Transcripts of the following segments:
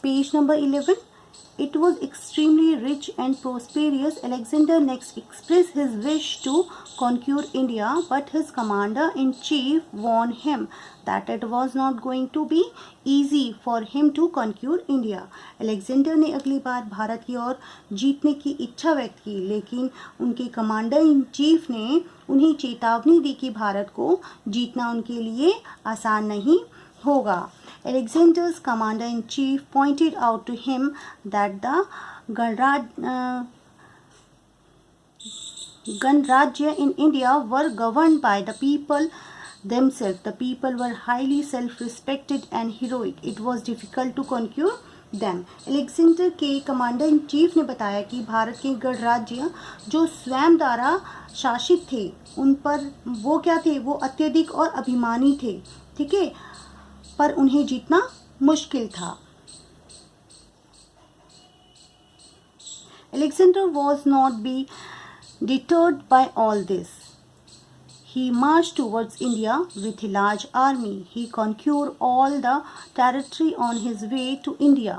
Page number 11. It was extremely rich and prosperous. Alexander next expressed his wish to conquer India, but his commander-in-chief warned him that it was not going to be easy for him to conquer India. Alexander ने अगली बार भारत की ओर जीतने की इच्छा व्यक्त की, लेकिन उनके कमांडर-इन-चीफ ने उन्हें चेतावनी दी कि भारत को जीतना उनके लिए आसान नहीं होगा. Alexander's commander-in-chief pointed out to him that the Ganrajya in India were governed by the people themselves. The people were highly self-respected and heroic. It was difficult to conquer them. Alexander के commander in chief ने बताया कि भारत के गणराज्य जो स्वयं द्वारा शासित थे, उन पर वो क्या थे, वो अत्यधिक और अभिमानी थे. ठीक है, पर उन्हें जीतना मुश्किल था. Alexander was not be deterred by all this. He marched towards India with a large army. He conquered all the territory on his way to India.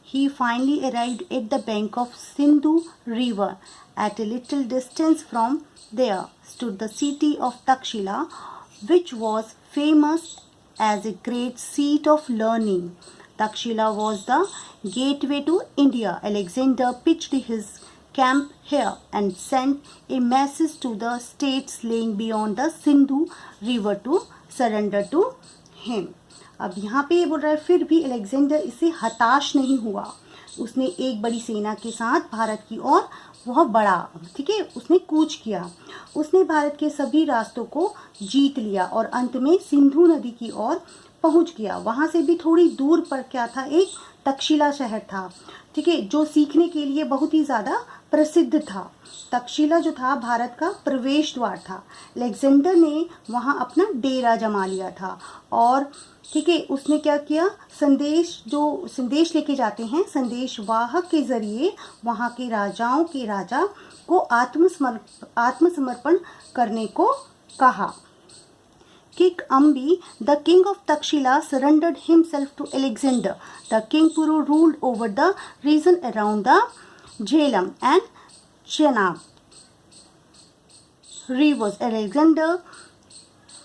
He finally arrived at the bank of Sindhu river. At a little distance from there stood the city of Takshila, which was famous as a great seat of learning. Takshila was the gateway to India. Alexander pitched his camp here and sent a message to the states lying beyond the Sindhu river to surrender to him. अब यहाँ पे ये बोल रहा है, फिर भी Alexander इससे हताश नहीं हुआ. उसने एक बड़ी सेना के साथ भारत की ओर बहुत बड़ा, ठीक है, उसने कूच किया. उसने भारत के सभी रास्तों को जीत लिया और अंत में सिंधु नदी की ओर पहुंच गया. वहां से भी थोड़ी दूर पर क्या था, एक तक्षशिला शहर था, ठीक है, जो सीखने के लिए बहुत ही ज़्यादा प्रसिद्ध था. तक्षशिला जो था भारत का प्रवेश द्वार था. अलेक्जेंडर ने वहां अपना डेरा जमा लिया था और ठीक है, उसने क्या किया, संदेश लेके जाते हैं, संदेशवाहक के जरिए वहाँ के राजाओं के राजा को आत्मसमर्पण करने को कहा. King Ambi, the king of Takshila, surrendered himself to Alexander. The king Puru ruled over the region around the Jhelum and Chenab rivers. Alexander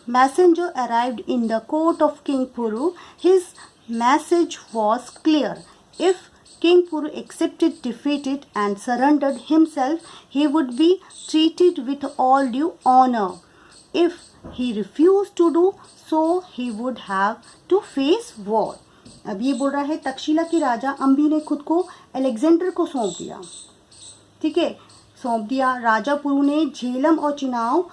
messenger arrived in the court of King Puru. His message was clear. If King Puru accepted defeat and surrendered himself, he would be treated with all due honor. If he refused to do so, he would have to face war. अब ये बोल रहा है, तक्षशिला के राजा अम्बी ने खुद को Alexander को सौंप दिया. ठीक है, सौंप दिया. राजा पुरु ने झेलम और चिनाव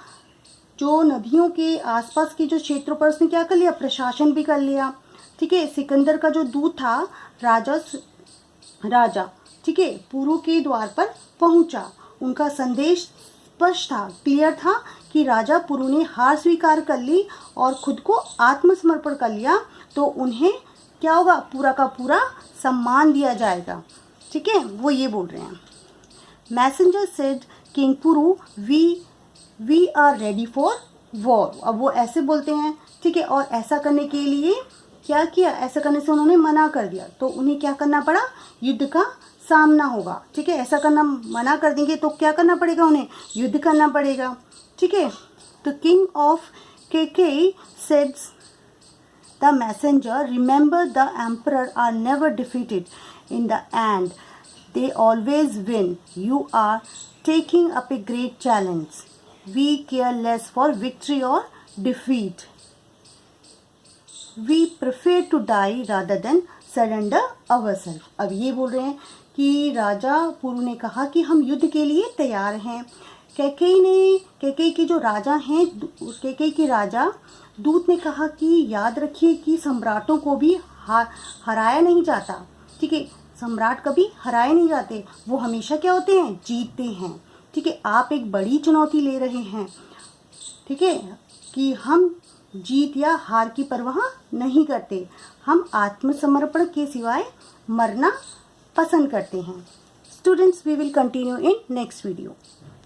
जो नदियों के आसपास के जो क्षेत्रों पर उसने क्या कर लिया, प्रशासन भी कर लिया. ठीक है, सिकंदर का जो दूत था राजा ठीक है, पुरु के द्वार पर पहुंचा. उनका संदेश स्पष्ट था, क्लियर था कि राजा पुरु ने हार स्वीकार कर ली और खुद को आत्मसमर्पण कर लिया, तो उन्हें क्या होगा, पूरा का पूरा सम्मान दिया जाएगा. ठीक है, वो ये बोल रहे हैं. Messenger said king Puru, we are ready for war. अब वो ऐसे बोलते हैं, ठीक है, और ऐसा करने के लिए क्या किया, ऐसा करने से उन्होंने मना कर दिया, तो उन्हें क्या करना पड़ा, युद्ध का सामना होगा. ठीक है, ऐसा करना मना कर देंगे तो क्या करना पड़ेगा, उन्हें युद्ध करना पड़ेगा. ठीक है, तो किंग ऑफ केके सेड्स the messenger, remember the emperor are never defeated in the end, they always win. You are taking up a great challenge. We care less for victory or defeat. We prefer to die rather than surrender ourselves. अब ये बोल रहे हैं कि राजा पुरु ने कहा कि हम युद्ध के लिए तैयार हैं. कैकेयी के जो राजा हैं, कैकेयी के राजा दूत ने कहा कि याद रखिए कि सम्राटों को भी हराया नहीं जाता. ठीक है, सम्राट कभी हराए नहीं जाते, वो हमेशा क्या होते हैं, जीतते हैं. ठीक है, आप एक बड़ी चुनौती ले रहे हैं. ठीक है, कि हम जीत या हार की परवाह नहीं करते, हम आत्मसमर्पण के सिवाय मरना पसंद करते हैं. Students, we will continue in next video.